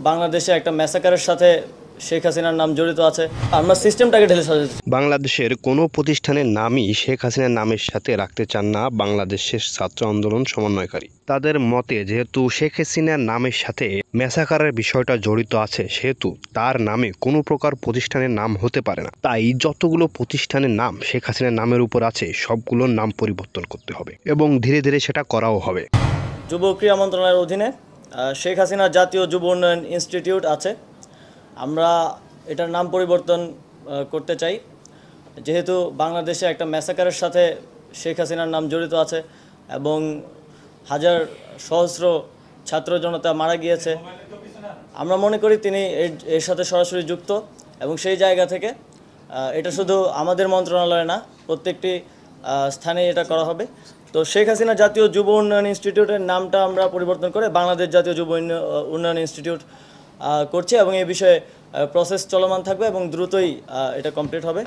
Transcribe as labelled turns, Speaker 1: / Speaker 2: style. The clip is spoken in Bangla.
Speaker 1: বাংলাদেশে একটা ম্যাসাকারের সাথে শেখ হাসিনার নাম জড়িত আছে। আমরা সিস্টেমটাকে ঢেলে সাজাচ্ছি।
Speaker 2: বাংলাদেশের কোনো প্রতিষ্ঠানের নামই শেখ হাসিনার নামের সাথে রাখতে চান না বাংলাদেশের ছাত্র আন্দোলন সমন্বয়কারী। তাদের মতে যেহেতু শেখ হাসিনার নামের সাথে ম্যাসাকারের বিষয়টা জড়িত আছে, সেহেতু তার নামে কোনো প্রকার প্রতিষ্ঠানের নাম হতে পারে না। তাই যতগুলো প্রতিষ্ঠানের নাম শেখ হাসিনার নামের উপর আছে সবগুলোর নাম পরিবর্তন করতে হবে এবং ধীরে ধীরে সেটা করাও হবে।
Speaker 1: যুব ক্রীড়া মন্ত্রণালয়ের অধীনে শেখ হাসিনা জাতীয় যুব উন্নয়ন ইনস্টিটিউট আছে। আমরা এটার নাম পরিবর্তন করতে চাই, যেহেতু বাংলাদেশে একটা ম্যাসাকারের সাথে শেখ হাসিনার নাম জড়িত আছে এবং হাজার সহস্র ছাত্র জনতা মারা গিয়েছে। আমরা মনে করি তিনি এর সাথে সরাসরি যুক্ত এবং সেই জায়গা থেকে এটা শুধু আমাদের মন্ত্রণালয়ে না, প্রত্যেকটি স্থানে এটা করা হবে। তো শেখ হাসিনা জাতীয় যুব উন্নয়ন ইনস্টিটিউটের নামটা আমরা পরিবর্তন করে বাংলাদেশ জাতীয় যুব উন্নয়ন ইনস্টিটিউট করছি এবং এই বিষয়ে প্রসেস চলমান থাকবে এবং দ্রুতই এটা কমপ্লিট হবে।